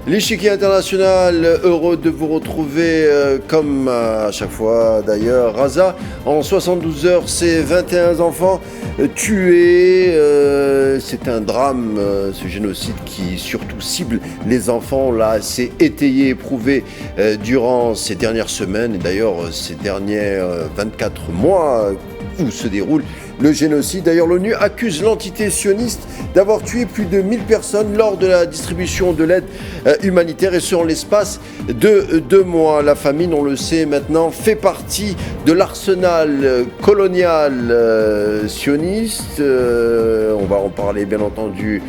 L'échiquier international, heureux de vous retrouver comme à chaque fois d'ailleurs. Raza, en 72 heures, c'est 21 enfants tués. C'est un drame, ce génocide qui surtout cible les enfants. Là, c'est étayé, éprouvé durant ces dernières semaines et d'ailleurs ces derniers 24 mois où se déroule le génocide. D'ailleurs, l'ONU accuse l'entité sioniste d'avoir tué plus de 1000 personnes lors de la distribution de l'aide humanitaire et ce en l'espace de 2 mois. La famine, on le sait maintenant, fait partie de l'arsenal colonial sioniste. On va en parler bien entendu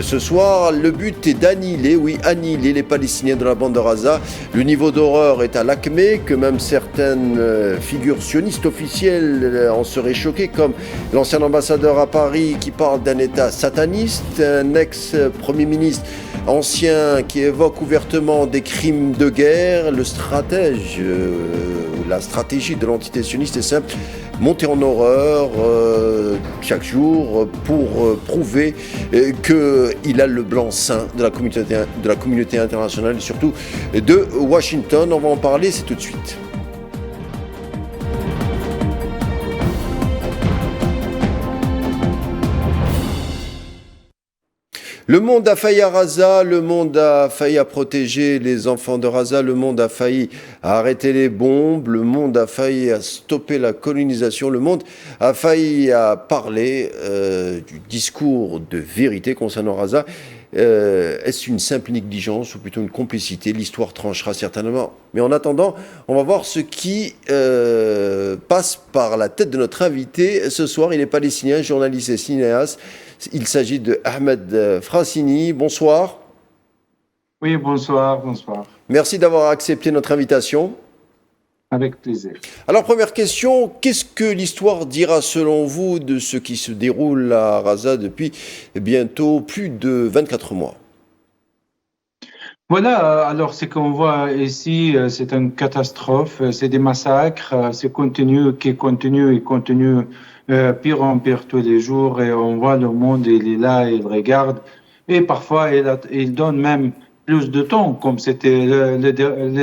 ce soir. Le but est d'annihiler, annihiler les Palestiniens de la bande de Gaza. Le niveau d'horreur est à l'acmé, que même certaines figures sionistes officielles en seraient choquées, comme l'ancien ambassadeur à Paris qui parle d'un État sataniste, un ex-premier ministre ancien qui évoque ouvertement des crimes de guerre. Le stratège, la stratégie de l'entité sioniste est simple: monter en horreur chaque jour pour prouver qu'il a le blanc-seing de la communauté internationale et surtout de Washington. On va en parler, c'est tout de suite. Le monde a failli à Gaza, le monde a failli à protéger les enfants de Gaza, le monde a failli à arrêter les bombes, le monde a failli à stopper la colonisation, le monde a failli à parler du discours de vérité concernant Gaza. Est-ce une simple négligence ou plutôt une complicité? L'histoire tranchera certainement. Mais en attendant, on va voir ce qui passe par la tête de notre invité ce soir. Il est palestinien, journaliste et cinéaste. Il s'agit de Ahmed Frassini. Bonsoir. Oui, bonsoir. Merci d'avoir accepté notre invitation. Avec plaisir. Alors, première question, qu'est-ce que l'histoire dira selon vous de ce qui se déroule à Gaza depuis bientôt plus de 24 mois? Voilà, alors ce qu'on voit ici, c'est une catastrophe, c'est des massacres, c'est continu, pire en pire tous les jours, et on voit le monde, il est là, il regarde, et parfois il donne même plus de temps, comme c'était les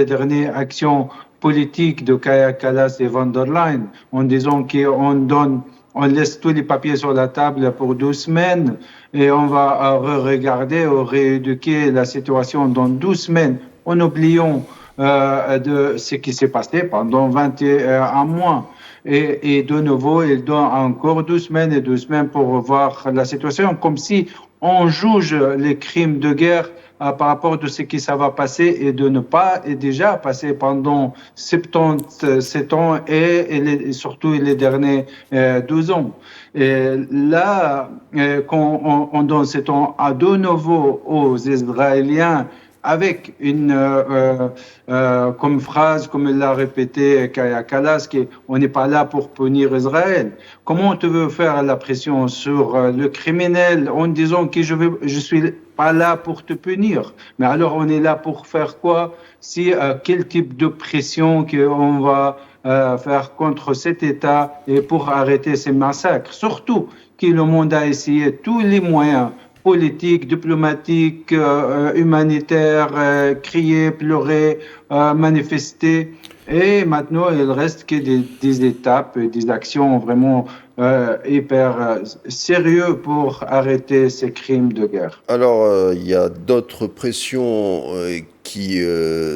dernières actions politiques de Kaja Kallas et von der Leyen, en disant on laisse tous les papiers sur la table pour 12 semaines et on va regarder ou rééduquer la situation dans 12 semaines en oubliant de ce qui s'est passé pendant 21 mois. Et de nouveau, il donne encore 12 semaines et 12 semaines pour voir la situation, comme si on juge les crimes de guerre par rapport de ce qui ça va passer et de ne pas est déjà passé pendant 77 ans et surtout les derniers 12 ans. Et là, quand on donne ce temps à de nouveau aux Israéliens avec une comme phrase, comme il l'a répété Kaja Kallas, on n'est pas là pour punir Israël. Comment tu veux faire la pression sur le criminel en disant que je suis pas là pour te punir? Mais alors on est là pour faire quoi? Quel type de pression qu'on va faire contre cet État et pour arrêter ces massacres? Surtout que le monde a essayé tous les moyens politique, diplomatique, humanitaire, crier, pleurer, manifester. Et maintenant, il reste que des étapes, des actions vraiment hyper sérieuses pour arrêter ces crimes de guerre. Alors, il y a d'autres pressions qui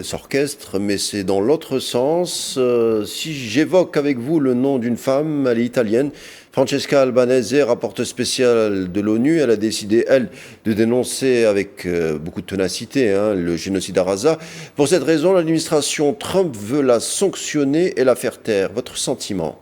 s'orchestrent, mais c'est dans l'autre sens. Si j'évoque avec vous le nom d'une femme, elle est italienne, Francesca Albanese, rapporteure spéciale de l'ONU, elle a décidé, elle, de dénoncer avec beaucoup de ténacité le génocide à Gaza. Pour cette raison, l'administration Trump veut la sanctionner et la faire taire. Votre sentiment?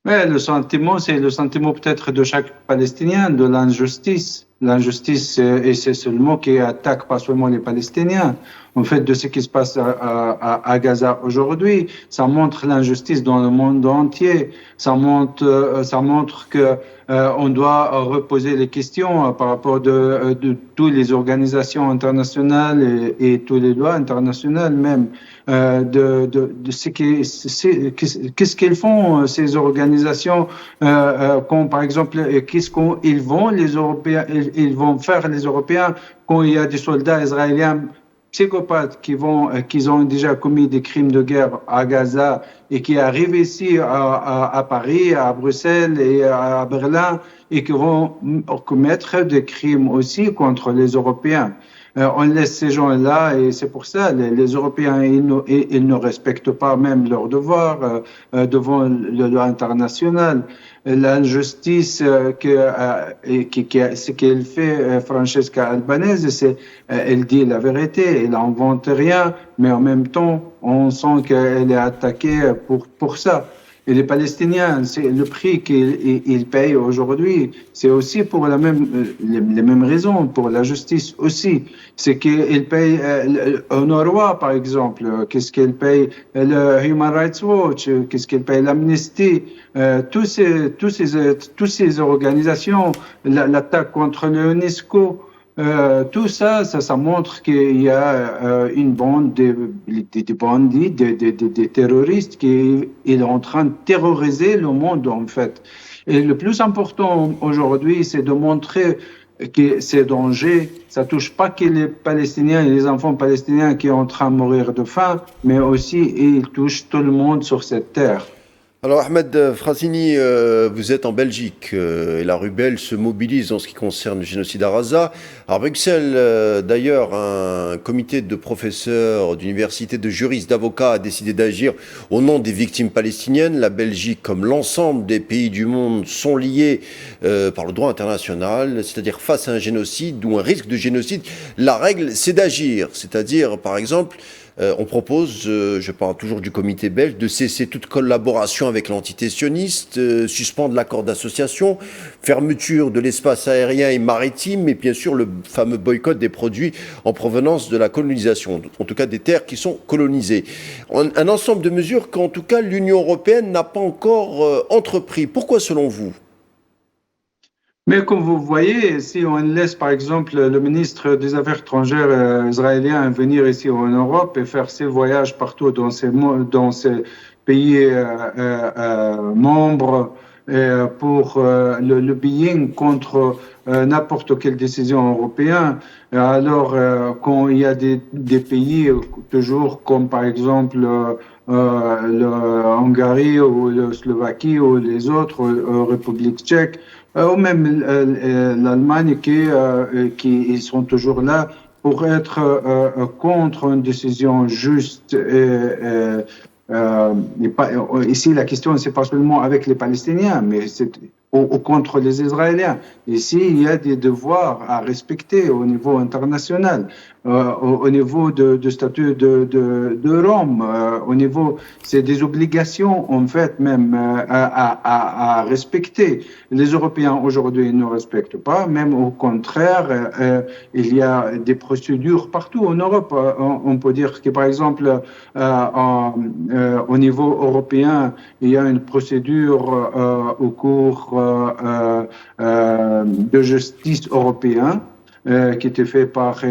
Mais le sentiment, c'est le sentiment peut-être de chaque Palestinien, de l'injustice. L'injustice, et c'est ce mot qui attaque pas seulement les Palestiniens. En fait, de ce qui se passe à Gaza aujourd'hui, ça montre l'injustice dans le monde entier. Ça montre que on doit reposer les questions par rapport de toutes les organisations internationales et toutes les lois internationales même. De ce qu'est-ce qu'ils font ces organisations quand par exemple qu'est-ce qu'ils vont les Européens ils vont faire les Européens quand il y a des soldats israéliens psychopathes qui ont déjà commis des crimes de guerre à Gaza et qui arrivent ici à Paris, à Bruxelles et à Berlin et qui vont commettre des crimes aussi contre les Européens. On laisse ces gens-là et c'est pour ça les Européens ils ne respectent pas même leurs devoirs devant le droit international. L'injustice ce qu'elle fait Francesca Albanese, c'est elle dit la vérité, elle n'invente rien, mais en même temps on sent qu'elle est attaquée pour ça. Et les Palestiniens, c'est le prix qu'ils payent aujourd'hui, c'est aussi pour les mêmes raisons, pour la justice aussi. C'est qu'ils payent UNRWA, par exemple, qu'est-ce qu'ils payent le Human Rights Watch, qu'est-ce qu'ils payent l'Amnesty, tous ces organisations, l'attaque contre l'UNESCO. Tout ça, ça montre qu'il y a une bande de bandits, de terroristes qui est en train de terroriser le monde en fait. Et le plus important aujourd'hui, c'est de montrer que ces dangers, ça touche pas que les Palestiniens et les enfants palestiniens qui sont en train de mourir de faim, mais aussi il touche tout le monde sur cette terre. Alors Ahmed Frazini, vous êtes en Belgique et la rue belge se mobilise en ce qui concerne le génocide à Gaza. À Bruxelles, d'ailleurs, un comité de professeurs d'université, de juristes, d'avocats a décidé d'agir au nom des victimes palestiniennes. La Belgique, comme l'ensemble des pays du monde, sont liés par le droit international, c'est-à-dire face à un génocide ou un risque de génocide. La règle, c'est d'agir, c'est-à-dire, par exemple, on propose, je parle toujours du comité belge, de cesser toute collaboration avec l'entité sioniste, suspendre l'accord d'association, fermeture de l'espace aérien et maritime, et bien sûr le fameux boycott des produits en provenance de la colonisation, en tout cas des terres qui sont colonisées. Un ensemble de mesures qu'en tout cas l'Union européenne n'a pas encore entrepris. Pourquoi selon vous ? Mais comme vous voyez, si on laisse par exemple le ministre des Affaires étrangères israélien venir ici en Europe et faire ses voyages partout dans ces pays membres pour le lobbying contre n'importe quelle décision européenne, alors quand il y a des pays toujours comme par exemple la Hongrie ou la Slovaquie ou les autres République tchèque, ou même l'Allemagne qui ils sont toujours là pour être contre une décision juste et pas, ici la question c'est pas seulement avec les Palestiniens mais c'est ou contre les Israéliens. Ici il y a des devoirs à respecter au niveau international, au niveau de statut de Rome, au niveau c'est des obligations en fait même à respecter. Les Européens aujourd'hui ne respectent pas, même au contraire, il y a des procédures partout en Europe. On peut dire que par exemple au niveau européen, il y a une procédure au cours de justice européen qui était fait par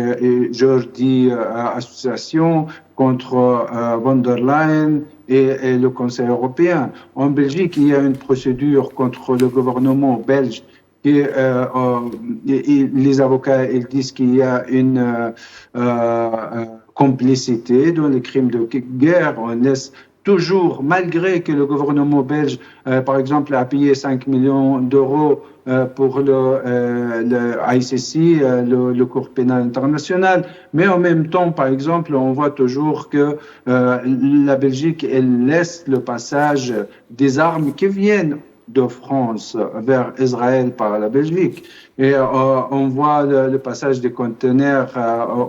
Jordi Association contre von der Leyen et le Conseil européen. En Belgique, il y a une procédure contre le gouvernement belge et les avocats ils disent qu'il y a une complicité dans les crimes de guerre. On laisse toujours, malgré que le gouvernement belge, par exemple, a payé 5 millions d'euros pour le ICC, le Cour pénal international, mais en même temps, par exemple, on voit toujours que la Belgique, elle laisse le passage des armes qui viennent de France vers Israël par la Belgique. Et on voit le passage des conteneurs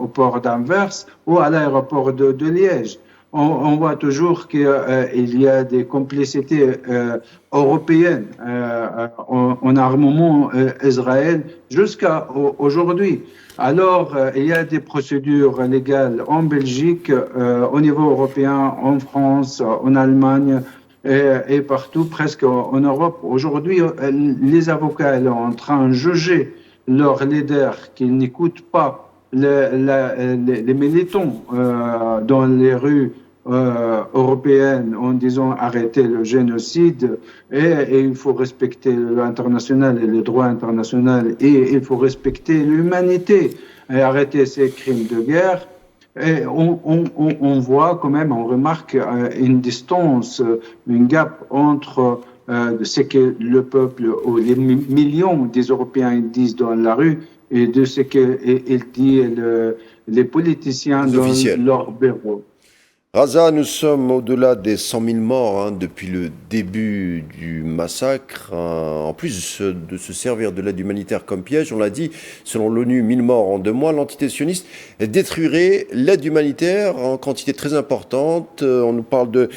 au port d'Anvers ou à l'aéroport de Liège. On voit toujours qu'il y a des complicités européennes en armement Israël jusqu'à aujourd'hui. Alors, il y a des procédures légales en Belgique, au niveau européen, en France, en Allemagne, et partout, presque en Europe. Aujourd'hui, les avocats sont en train de juger leurs leaders qui n'écoutent pas les militants dans les rues européennes en disant arrêter le génocide et il faut respecter l'international et le droit international et il faut respecter l'humanité et arrêter ces crimes de guerre. Et on voit quand même, on remarque une distance, une gap entre ce que le peuple ou les millions des Européens disent dans la rue et de ce qu'ils disent les politiciens dans leur bureau. Raza, nous sommes au-delà des 100 000 morts depuis le début du massacre. En plus de se servir de l'aide humanitaire comme piège, on l'a dit, selon l'ONU, 1000 morts en 2 mois, l'entité sioniste détruirait l'aide humanitaire en quantité très importante. On nous parle de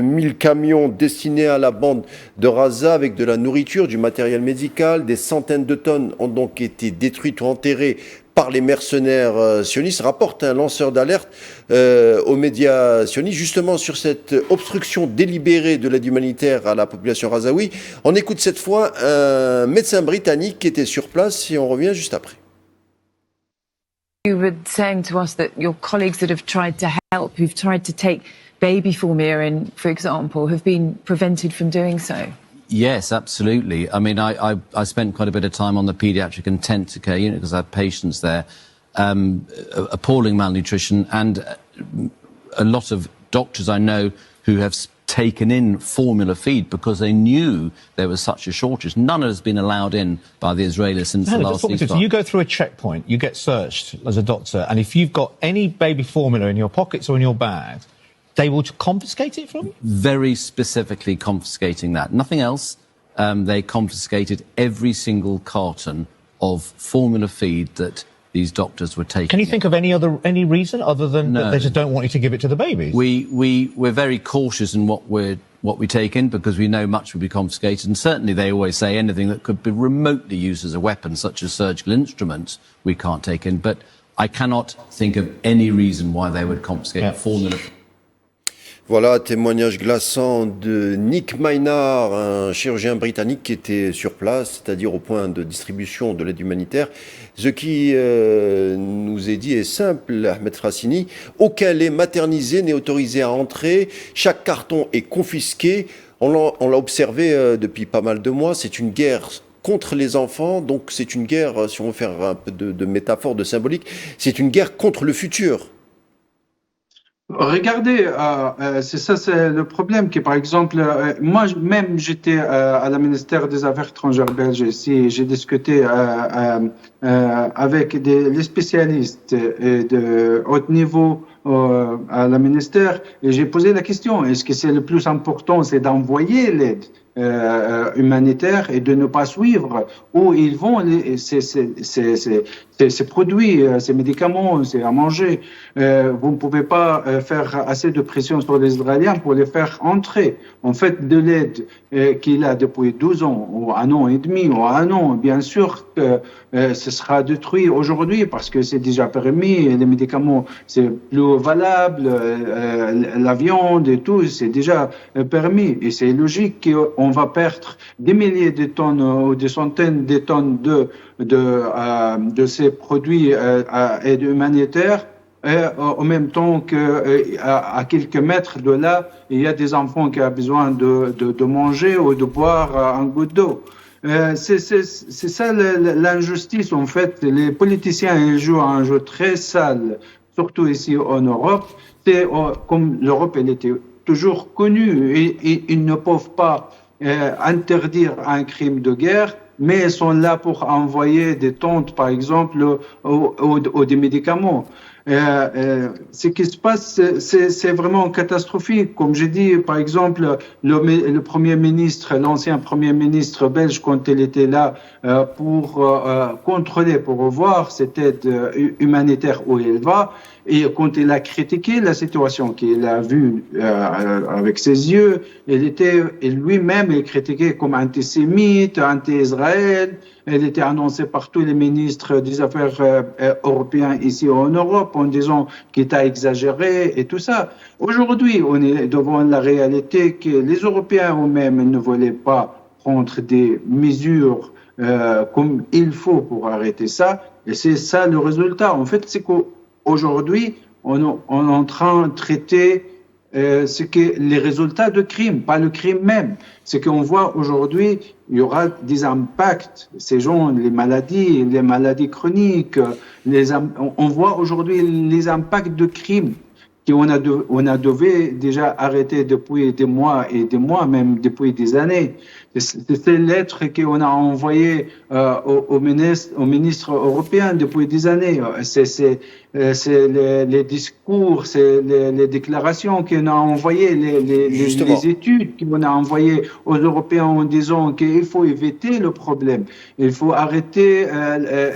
1000 camions destinés à la bande de Raza avec de la nourriture, du matériel médical. Des centaines de tonnes ont donc été détruites ou enterrées par les mercenaires sionistes, rapporte un lanceur d'alerte aux médias sionistes, justement sur cette obstruction délibérée de l'aide humanitaire à la population razaoui. On écoute cette fois un médecin britannique qui était sur place et on revient juste après. You were saying to us that your colleagues that have tried to help, who've tried to take baby formula in, for example, have been prevented from doing so. Yes, absolutely. I mean, I spent quite a bit of time on the paediatric intensive care unit because I have patients there. Appalling malnutrition and a lot of doctors I know who have taken in formula feed because they knew there was such a shortage. None has been allowed in by the Israelis since the last ceasefire. So you go through a checkpoint, you get searched as a doctor, and if you've got any baby formula in your pockets or in your bag, they will confiscate it from you? Very specifically confiscating that. Nothing else. They confiscated every single carton of formula feed that these doctors were taking. Can you think of any reason other than that they just don't want you to give it to the babies? We're very cautious in what we take in because we know much will be confiscated, and certainly they always say anything that could be remotely used as a weapon, such as surgical instruments, we can't take in. But I cannot think of any reason why they would confiscate formula. Voilà, témoignage glaçant de Nick Maynard, un chirurgien britannique qui était sur place, c'est-à-dire au point de distribution de l'aide humanitaire. Ce qui nous est dit est simple, Ahmed Frassini. Aucun lait maternisé n'est autorisé à entrer. Chaque carton est confisqué. On l'a observé depuis pas mal de mois. C'est une guerre contre les enfants. Donc c'est une guerre, si on veut faire un peu de métaphore, de symbolique, c'est une guerre contre le futur. Regardez, c'est le problème qui, par exemple, moi-même, j'étais à la ministère des Affaires étrangères belge ici, j'ai discuté avec les spécialistes de haut niveau à la ministère et j'ai posé la question, est-ce que c'est le plus important, c'est d'envoyer l'aide humanitaire et de ne pas suivre où ils vont ces produits, ces médicaments, c'est à manger. Vous ne pouvez pas faire assez de pression sur les Israéliens pour les faire entrer. En fait, de l'aide qu'il a depuis 12 ans, ou 1 an et demi, ou 1 an, bien sûr que ce sera détruit aujourd'hui parce que c'est déjà permis, les médicaments, c'est plus valable, la viande et tout, c'est déjà permis. Et c'est logique qu'on va perdre des milliers de tonnes ou des centaines de tonnes de ces produits aide humanitaire. Et en même temps qu'à quelques mètres de là, il y a des enfants qui ont besoin de manger ou de boire un goutte d'eau. C'est ça l'injustice en fait. Les politiciens ils jouent un jeu très sale, surtout ici en Europe. C'est comme l'Europe elle était toujours connue et ils ne peuvent pas interdire un crime de guerre, mais ils sont là pour envoyer des tentes, par exemple, ou des médicaments. Ce qui se passe, c'est vraiment catastrophique. Comme j'ai dit, par exemple, le Premier ministre, l'ancien Premier ministre belge, quand il était là pour contrôler, pour voir cette aide humanitaire où elle va, et quand il a critiqué la situation qu'il a vue avec ses yeux, lui-même est critiqué comme antisémite, anti-Israël. Elle était annoncée par tous les ministres des Affaires européens ici en Europe. en disant qu'il a exagéré et tout ça. Aujourd'hui, on est devant la réalité que les Européens eux-mêmes ne voulaient pas prendre des mesures comme il faut pour arrêter ça. Et c'est ça le résultat. En fait, c'est qu'aujourd'hui, on est en train de traiter ce que les résultats de crimes, pas le crime même. C'est qu'on voit aujourd'hui, il y aura des impacts. Ces gens, les maladies chroniques, on voit aujourd'hui les impacts de crimes qu'on a devait déjà arrêter depuis des mois et des mois, même depuis des années. C'est ces lettres qu'on a envoyées au ministre européen depuis des années. C'est les discours, c'est les déclarations qu'on a envoyées, les études qu'on a envoyées aux Européens en disant qu'il faut éviter le problème. Il faut arrêter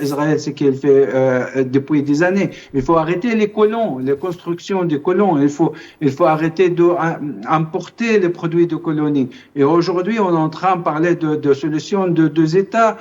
Israël, ce qu'il fait depuis des années. Il faut arrêter les colons, les constructions des colons. Il faut arrêter d'importer les produits de colonie. Et aujourd'hui, on est en train de parler de solutions de deux États,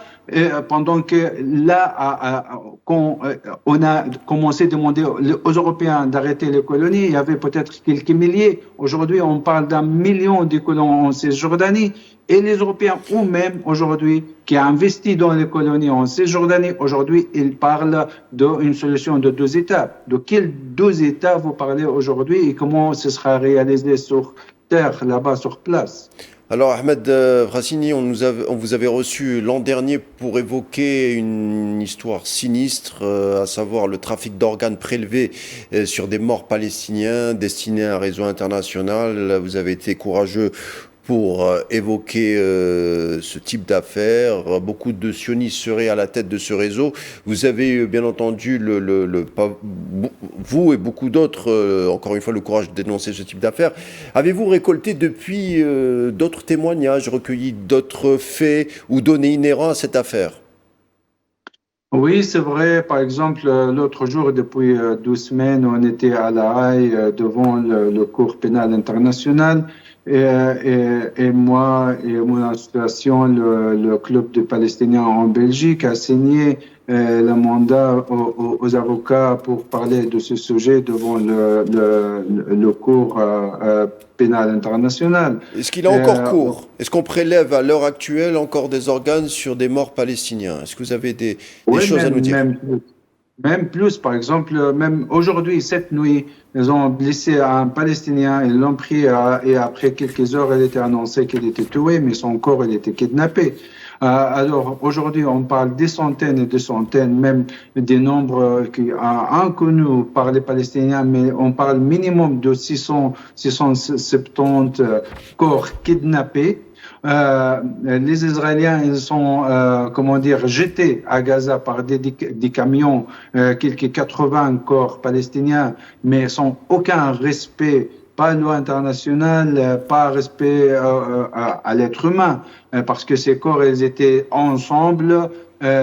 pendant que là, quand on a commencé à demander aux Européens d'arrêter les colonies, il y avait peut-être quelques milliers. Aujourd'hui, on parle d'1 million de colons en Cisjordanie. Et les Européens eux-mêmes, aujourd'hui, qui ont investi dans les colonies en Cisjordanie, aujourd'hui, ils parlent d'une solution de deux États. De quels deux États vous parlez aujourd'hui et comment ce sera réalisé sur terre, là-bas, sur place? Alors Ahmed Frassini, on vous avait reçu l'an dernier pour évoquer une histoire sinistre, à savoir le trafic d'organes prélevés sur des morts palestiniens destinés à un réseau international. Vous avez été courageux pour évoquer ce type d'affaires. Beaucoup de sionistes seraient à la tête de ce réseau. Vous avez bien entendu, vous et beaucoup d'autres, encore une fois, le courage de dénoncer ce type d'affaires. Avez-vous récolté depuis d'autres témoignages, recueilli d'autres faits ou données inhérents à cette affaire? Oui, c'est vrai. Par exemple, l'autre jour, depuis 12 semaines, on était à La Haye devant le Cour pénal international. Et moi et mon association, le Club des Palestiniens en Belgique, a signé le mandat aux avocats pour parler de ce sujet devant le Cour pénal international. Est-ce qu'il est encore cours? Est-ce qu'on prélève à l'heure actuelle encore des organes sur des morts palestiniens? Est-ce que vous avez des choses à nous dire? Même plus, par exemple, même aujourd'hui, cette nuit, ils ont blessé un Palestinien, ils l'ont pris et après quelques heures, il était annoncé qu'il était tué, mais son corps, il était kidnappé. Alors, aujourd'hui, on parle des centaines et des centaines, même des nombres inconnus par les Palestiniens, mais on parle minimum de 670 corps kidnappés. Les Israéliens, ils sont, jetés à Gaza par des camions, quelques 80 corps palestiniens, mais sans aucun respect, pas loi internationale, pas respect à l'être humain, parce que ces corps, ils étaient ensemble,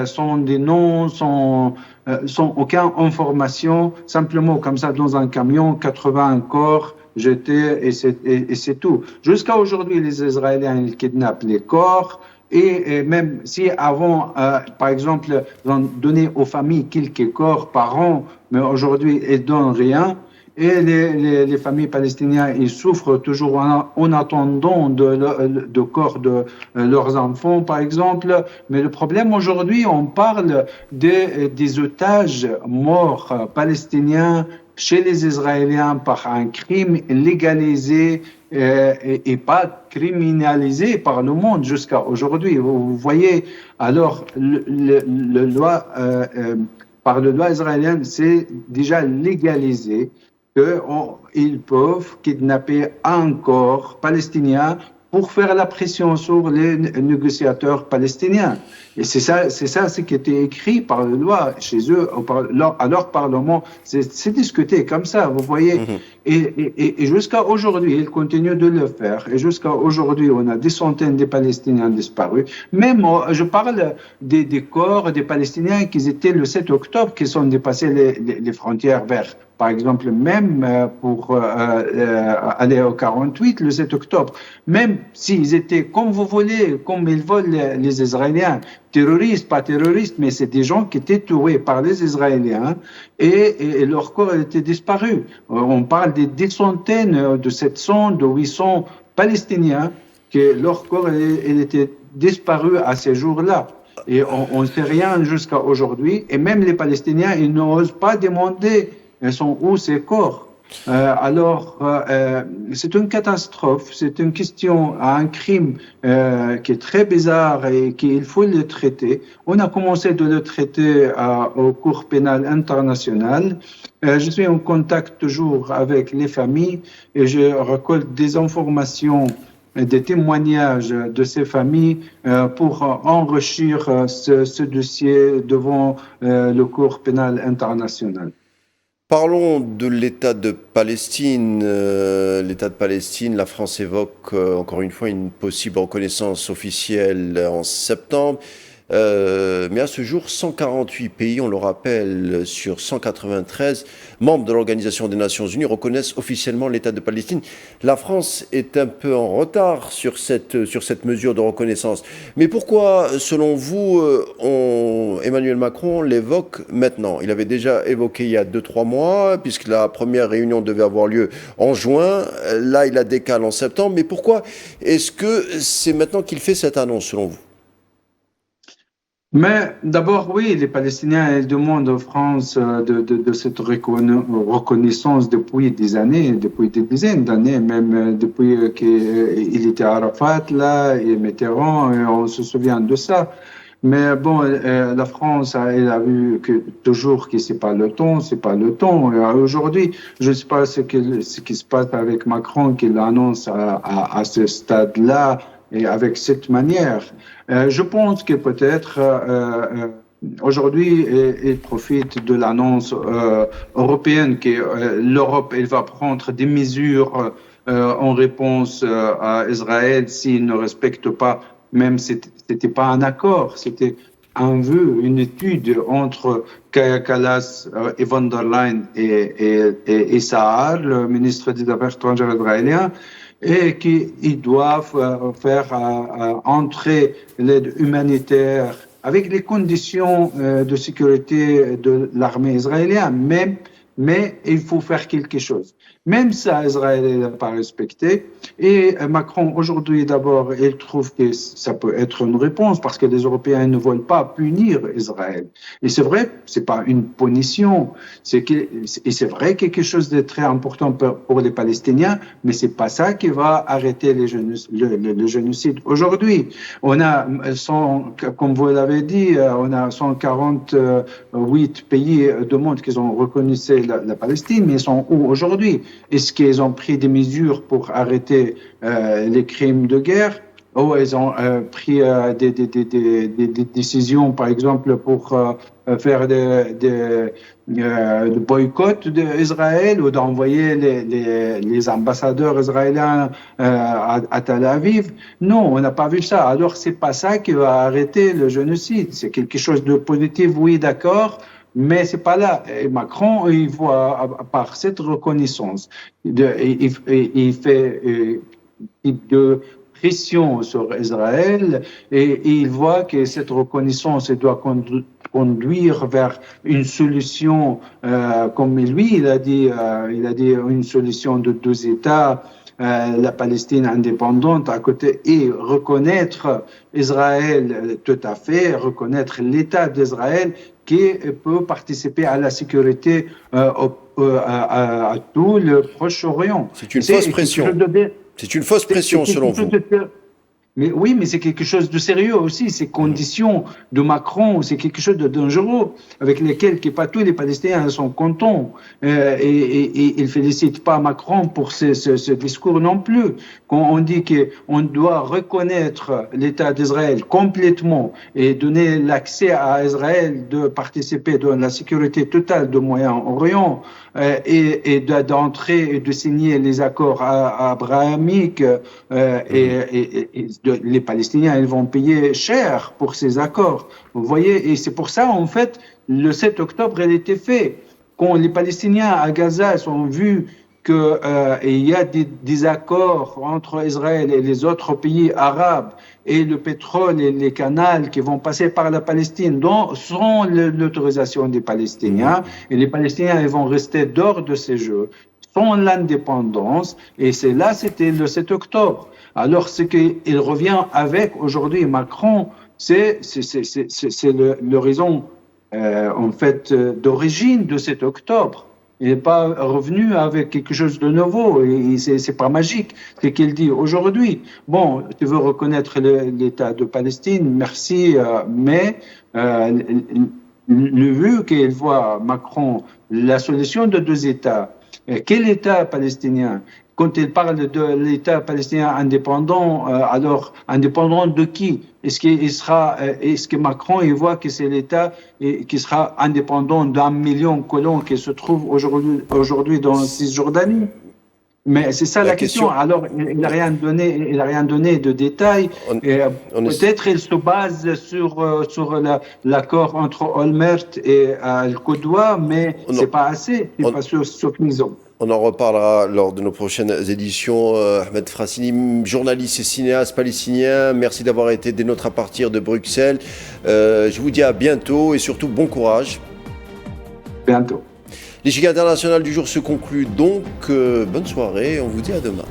sans des noms, sans aucune information, simplement comme ça dans un camion, 80 corps jetés et c'est tout. Jusqu'à aujourd'hui, les Israéliens, ils kidnappent les corps et même si avant, par exemple, ils ont donné aux familles quelques corps par an, mais aujourd'hui, ils donnent rien. Et les familles palestiniennes, ils souffrent toujours en attendant de corps de leurs enfants, par exemple. Mais le problème aujourd'hui, on parle des otages morts palestiniens chez les Israéliens par un crime légalisé et pas criminalisé par le monde jusqu'à aujourd'hui. Vous voyez, alors par la loi israélienne, c'est déjà légalisé qu'ils peuvent kidnapper un corps palestinien pour faire la pression sur les négociateurs palestiniens. Et c'est ça ce qui était écrit par la loi chez eux, à leur parlement. C'est discuté comme ça, vous voyez. Et jusqu'à aujourd'hui, ils continuent de le faire. Et jusqu'à aujourd'hui, on a des centaines de Palestiniens disparus. Même, je parle des corps des Palestiniens qui étaient le 7 octobre, qui sont dépassés les frontières vers par exemple, même pour aller au 48, le 7 octobre, même s'ils étaient comme vous voulez, comme ils veulent les Israéliens, terroristes, pas terroristes, mais c'est des gens qui étaient tués par les Israéliens et leur corps était disparu. On parle des centaines, de 700, de 800 Palestiniens que leur corps il était disparu à ces jours-là. Et on ne sait rien jusqu'à aujourd'hui. Et même les Palestiniens, ils n'osent pas demander sont où ces corps. C'est une catastrophe, c'est une question, un crime qui est très bizarre et qu'il faut le traiter. On a commencé de le traiter au Cour pénal international. Je suis en contact toujours avec les familles et je récolte des informations, des témoignages de ces familles pour enrichir ce dossier devant le Cour pénal international. Parlons de l'État de Palestine. L'État de Palestine, la France évoque encore une fois une possible reconnaissance officielle en septembre. Mais à ce jour, 148 pays, on le rappelle, sur 193 membres de l'Organisation des Nations Unies reconnaissent officiellement l'État de Palestine. La France est un peu en retard sur cette mesure de reconnaissance. Mais pourquoi, selon vous, Emmanuel Macron l'évoque maintenant? Il avait déjà évoqué il y a 2-3 mois, puisque la première réunion devait avoir lieu en juin. Là, il la décale en septembre. Mais pourquoi est-ce que c'est maintenant qu'il fait cette annonce, selon vous? Mais d'abord, oui, les Palestiniens ils demandent en France de cette reconnaissance depuis des années, depuis des dizaines d'années, même depuis qu'il était Arafat là et Mitterrand, et on se souvient de ça. Mais bon, la France, elle a vu que toujours que c'est pas le temps, c'est pas le temps. Et aujourd'hui, je ne sais pas ce qui se passe avec Macron, qu'il annonce à ce stade-là et avec cette manière. Je pense que peut-être aujourd'hui, il profite de l'annonce européenne que l'Europe elle va prendre des mesures en réponse à Israël s'il ne respecte pas, même c'était pas un accord, c'était un vœu, une étude entre Kaja Kallas et von der Leyen et Saar, le ministre des Affaires étrangères israélien, et qu'ils doivent faire entrer l'aide humanitaire avec les conditions de sécurité de l'armée israélienne. Mais il faut faire quelque chose. Même ça, Israël n'a pas respecté. Et Macron, aujourd'hui, d'abord, il trouve que ça peut être une réponse parce que les Européens ne veulent pas punir Israël. Et c'est vrai, c'est pas une punition. Et c'est vrai quelque chose de très important pour les Palestiniens, mais c'est pas ça qui va arrêter le génocide. Aujourd'hui, on a, comme vous l'avez dit, on a 148 pays du monde qui ont reconnu la Palestine, mais ils sont où aujourd'hui? Est-ce qu'ils ont pris des mesures pour arrêter les crimes de guerre? Ou ils ont pris des décisions, par exemple, pour faire des boycotts d'Israël ou d'envoyer les ambassadeurs israéliens à Tel Aviv? Non, on n'a pas vu ça. Alors, c'est pas ça qui va arrêter le génocide. C'est quelque chose de positif, oui, d'accord. Mais c'est pas là. Et Macron, il voit par cette reconnaissance, il fait de pression sur Israël et il voit que cette reconnaissance doit conduire vers une solution, comme lui il a dit une solution de 2 États. La Palestine indépendante à côté et reconnaître Israël tout à fait, reconnaître l'État d'Israël qui peut participer à la sécurité à tout le Proche-Orient. C'est une fausse pression. C'est une fausse pression selon vous. Mais oui, mais c'est quelque chose de sérieux aussi. Ces conditions de Macron, c'est quelque chose de dangereux avec lesquelles pas tous les Palestiniens sont contents. Et ils félicitent pas Macron pour ce discours non plus. Quand on dit qu'on doit reconnaître l'État d'Israël complètement et donner l'accès à Israël de participer dans la sécurité totale du Moyen-Orient et d'entrer et de signer les accords abrahamiques les Palestiniens, ils vont payer cher pour ces accords. Vous voyez, et c'est pour ça, en fait, le 7 octobre, il était fait. quand les Palestiniens à Gaza ont vu qu'il y a des accords entre Israël et les autres pays arabes et le pétrole et les canaux qui vont passer par la Palestine sans l'autorisation des Palestiniens, et les Palestiniens ils vont rester dehors de ces jeux, sans l'indépendance, et c'est là, c'était le 7 octobre. Alors, ce qu'il revient avec aujourd'hui Macron, c'est l'horizon en fait d'origine de 7 octobre. Il n'est pas revenu avec quelque chose de nouveau, et c'est pas magique. C'est qu'il dit aujourd'hui, bon, tu veux reconnaître l'État de Palestine, merci, mais vu qu'il voit Macron la solution de 2 États, quel État palestinien? Quand il parle de l'État palestinien indépendant, alors indépendant de qui? Est-ce que Macron il voit que c'est l'État qui sera indépendant d'1 million de colons qui se trouvent aujourd'hui dans Cisjordanie? Mais c'est ça la question. Alors, il n'a rien donné de détails. Peut-être il se base sur l'accord entre Olmert et Al-Qudwa, mais c'est pas assez, c'est pas suffisant. On en reparlera lors de nos prochaines éditions. Ahmed Frassini, journaliste et cinéaste palestinien, merci d'avoir été des nôtres à partir de Bruxelles. Je vous dis à bientôt et surtout bon courage. Bientôt. L'échiquier international du jour se conclut donc. Bonne soirée, on vous dit à demain.